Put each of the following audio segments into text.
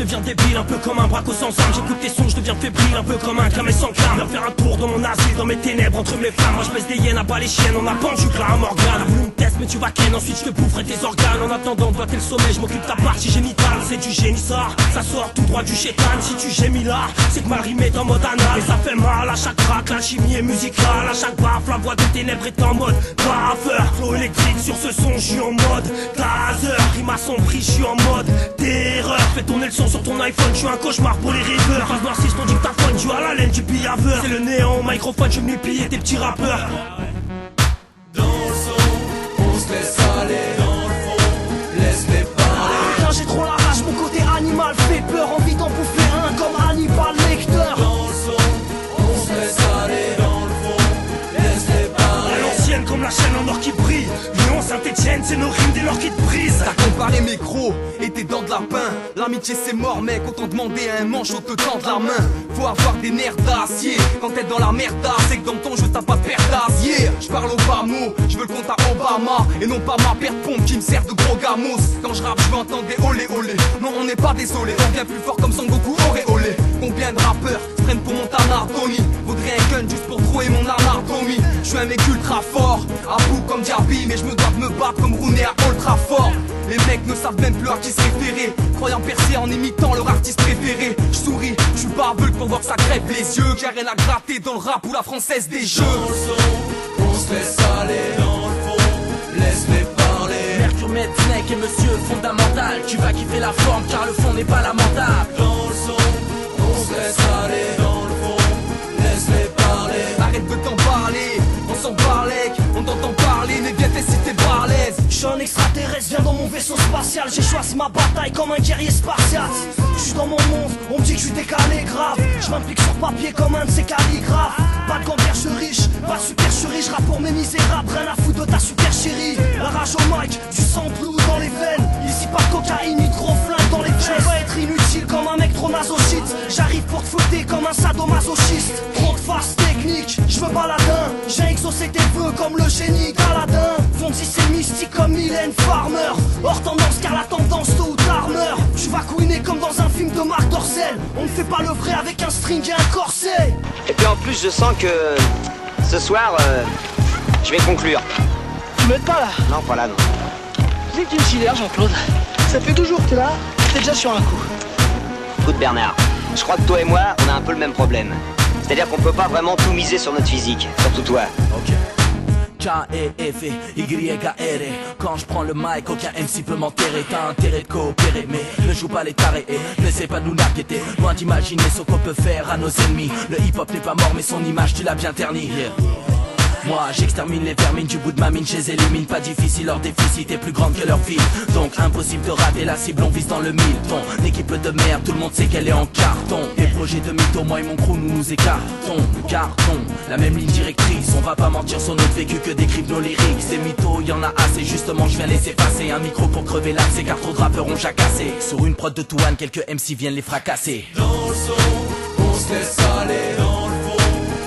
deviens débile, un peu comme un braco sans arme. J'écoute tes sons, je deviens fébrile, un peu comme un clamé sans crâne. Viens faire un tour dans mon asile, dans mes ténèbres, entre mes flammes. Moi je baisse des hyènes, à bas les chiennes, on a pendu là à Morgane. T'as voulu me test mais tu vas ken, ensuite je te boufferai tes organes. En attendant de boiter le sommeil, je m'occupe de ta partie génitale. C'est du génissard, ça sort tout droit du chétan. Si tu gémis là, c'est que mal rimé dans mode anal. Et ça fait mal à chaque crack, la chimie est musicale. À chaque baffe, la voix des ténèbres est en mode baveur. Flow électrique sur ce son, je suis en mode taser. Rime assombri, je suis en mode terreur. Fais tourner le son sur ton iPhone, je suis un cauchemar pour les riveurs. Face noire si je ton dictaphone, tu as la laine du pillaveur. C'est le néant au microphone, je me piller tes petits rappeurs. Dans le son, on se laisse aller. Dans le fond, laisse-les parler. Quand j'ai trop la rage, mon côté animal fait peur. Envie d'en bouffer un comme Hannibal Lecter. Dans le son, on se laisse aller. Dans le fond, laisse-les parler. À l'ancienne comme la chaîne en or qui brille. Lyon, Saint-Etienne, c'est nos rimes dès lors qui te brisent. T'as comparé mes crocs et tes dents de lapin. L'amitié c'est mort mec, autant demander à un manchot te tendre la main. Faut avoir des nerfs d'acier. Quand t'es dans la merde, c'est que dans ton jeu t'as pas de paire d'acier. J'parle au bas mot, j'veux le compte à Obama. Et non pas ma paire de pompe qui me sert de gros gamos. Quand je rappe j'veux entendre des olé olé. Non on n'est pas désolé, on vient plus fort comme Son Goku olé olé. Combien de rappeurs se prennent pour mon Tanardoni. Vaudrait un gun juste pour trouver mon anatomie. J'suis un mec ultra fort, à bout comme Diaby. Mais j'me dois de me battre comme Rooney à ultra fort. Les mecs ne savent même plus à qui se référer. Croyant percer en imitant leur artiste préféré. J'souris, j'suis pas aveugle pour voir que ça crève les yeux. J'ai rien à gratter dans le rap ou la française des jeux. Dans le son, on se laisse aller. Dans le fond, laisse-les parler. Mercure, Med, Snake et Monsieur Fondamental. Tu vas kiffer la forme car le fond n'est pas lamentable. Dans le son, on se laisse aller. Dans le fond, laisse-les parler. Arrête de t'en parler, on s'en parlait. On t'entend parler, mais bien fais si t'es balèze. Je suis un extraterrestre, viens dans mon vaisseau spatial. J'ai choisi ma bataille comme un guerrier spartiate. Je suis dans mon monde, on me dit que je suis décalé grave. Je m'implique sur papier comme un de ces calligraphes. Pas de gamberge, je suis riche, pas de supercherie. Je rappe pour mes misérables, rien à foutre de ta super chérie. La rage au mic, du sang bleu dans les veines. Ici pas de cocaïne ni de gros flingues dans les fesses. Je veux pas être inutile comme un mec trop masochiste. J'arrive pour te fouetter comme un sadomasochiste. Trop de farce technique, je veux baladin. J'ai exaucé tes vœux comme le génie d'Aladin. Fonzi c'est mystique comme Mylène Farmer. Hors tendance car la tendance tôt ou tard meurt. Tu vas couiner comme dans un film de Marc Dorcel. On ne fait pas le vrai avec un string et un corset. Et puis en plus je sens que ce soir je vais conclure. Tu m'aides pas là? Non pas là non. Tu sais que tu me sidères Jean-Claude. Ça fait toujours que t'es là, t'es déjà sur un coup. Écoute Bernard, je crois que toi et moi on a un peu le même problème. C'est-à-dire qu'on peut pas vraiment tout miser sur notre physique, surtout toi. Ok. K-E-F-Y-R. Quand je prends le mic, aucun MC peut m'enterrer. T'as intérêt de coopérer, mais ne joue pas les tarés et n'essaie pas de nous nargueter. Loin d'imaginer ce qu'on peut faire à nos ennemis. Le hip-hop n'est pas mort, mais son image tu l'as bien ternie. Moi j'extermine les vermines du bout de ma mine, je les élimine. Pas difficile, leur déficit est plus grande que leur ville. Donc impossible de rater la cible, on vise dans le mille. Ton équipe de merde, tout le monde sait qu'elle est en carton. Des projets de mytho, moi et mon crew nous nous écartons. Carton, la même ligne directrice. On va pas mentir sur notre vécu que décrivent nos lyriques. Ces mythos, y'en a assez, justement je viens laisser passer. Un micro pour crever l'accès car trop de rappeurs ont jacassé. Sur une prod de Touane, quelques MC viennent les fracasser. Dans le son, on se laisse aller. Dans le fond,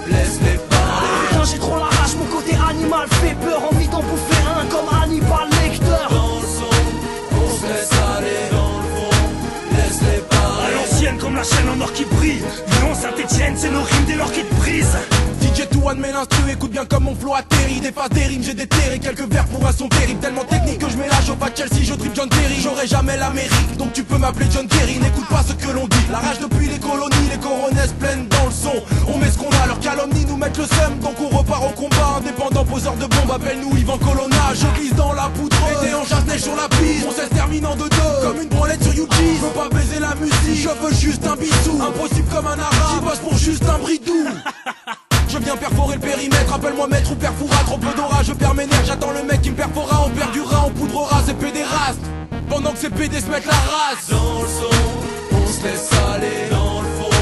laisse-les parler. Quand j'ai trop la rage, mon côté animal fait peur. Envie d'en bouffer un comme Hannibal Lecter. Dans le son, on se laisse aller. Dans le fond, laisse-les À parler. l'ancienne comme la chaîne en or qui brille. Lyon, Saint-Etienne, c'est nos rimes dès lors qui te brisent. DJ Touane met l'instru, écoute bien comme mon flow atterrit. Des phases des rimes, j'ai déterré quelques vers pour un son terrible. Tellement technique que je mets la chauffe à Chelsea, je tripe John Terry. J'aurai jamais l'Amérique, donc tu peux m'appeler John Terry. N'écoute pas ce que l'on dit, la rage depuis les colonies. Les coronesses pleines dans le son, on met ce qu'on a. Leurs calomnies nous mettent le seum, donc on repart au combat. Indépendant, poseur de bombes, appelle-nous Yvan Colonna. Je glisse dans la poudre, et des hanches à neige sur la piste. On se termine en 2-2, comme une branlette sur YouTube. Je veux pas baiser la musique, je veux juste un bisou. Impossible comme un arabe, qui bosse pour juste un bridou. Je viens perforer le périmètre, appelle-moi maître ou perfoura. Trop peu d'orage, je perds mes nerfs, j'attends le mec qui me perfora. On perdura, on poudrera, c'est pédéraste. Pendant que ces PD se mettent la race. Dans le son, on se laisse aller. Dans le fond,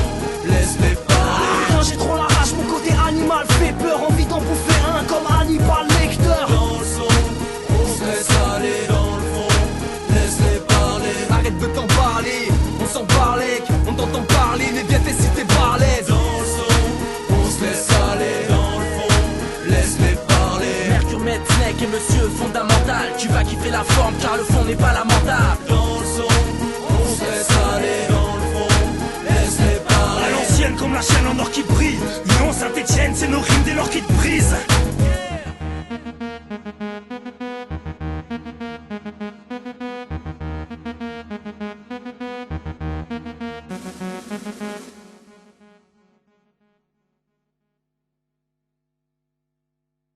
laisse-les parler. Quand j'ai trop la rage, mon côté animal fait peur. Envie d'en bouffer un comme Hannibal Lecter. Dans le son, on se laisse aller. Dans le fond, laisse-les parler. Arrête de t'en parler, on s'en parlait. On t'entend parler, mais bien fais si t'es balèze. Dans le son, on se laisse aller. Dans le fond, laisse-les parler. Mercure, Med, Snake et Monsieur Fondamental. Tu vas kiffer la forme car le fond n'est pas lamentable.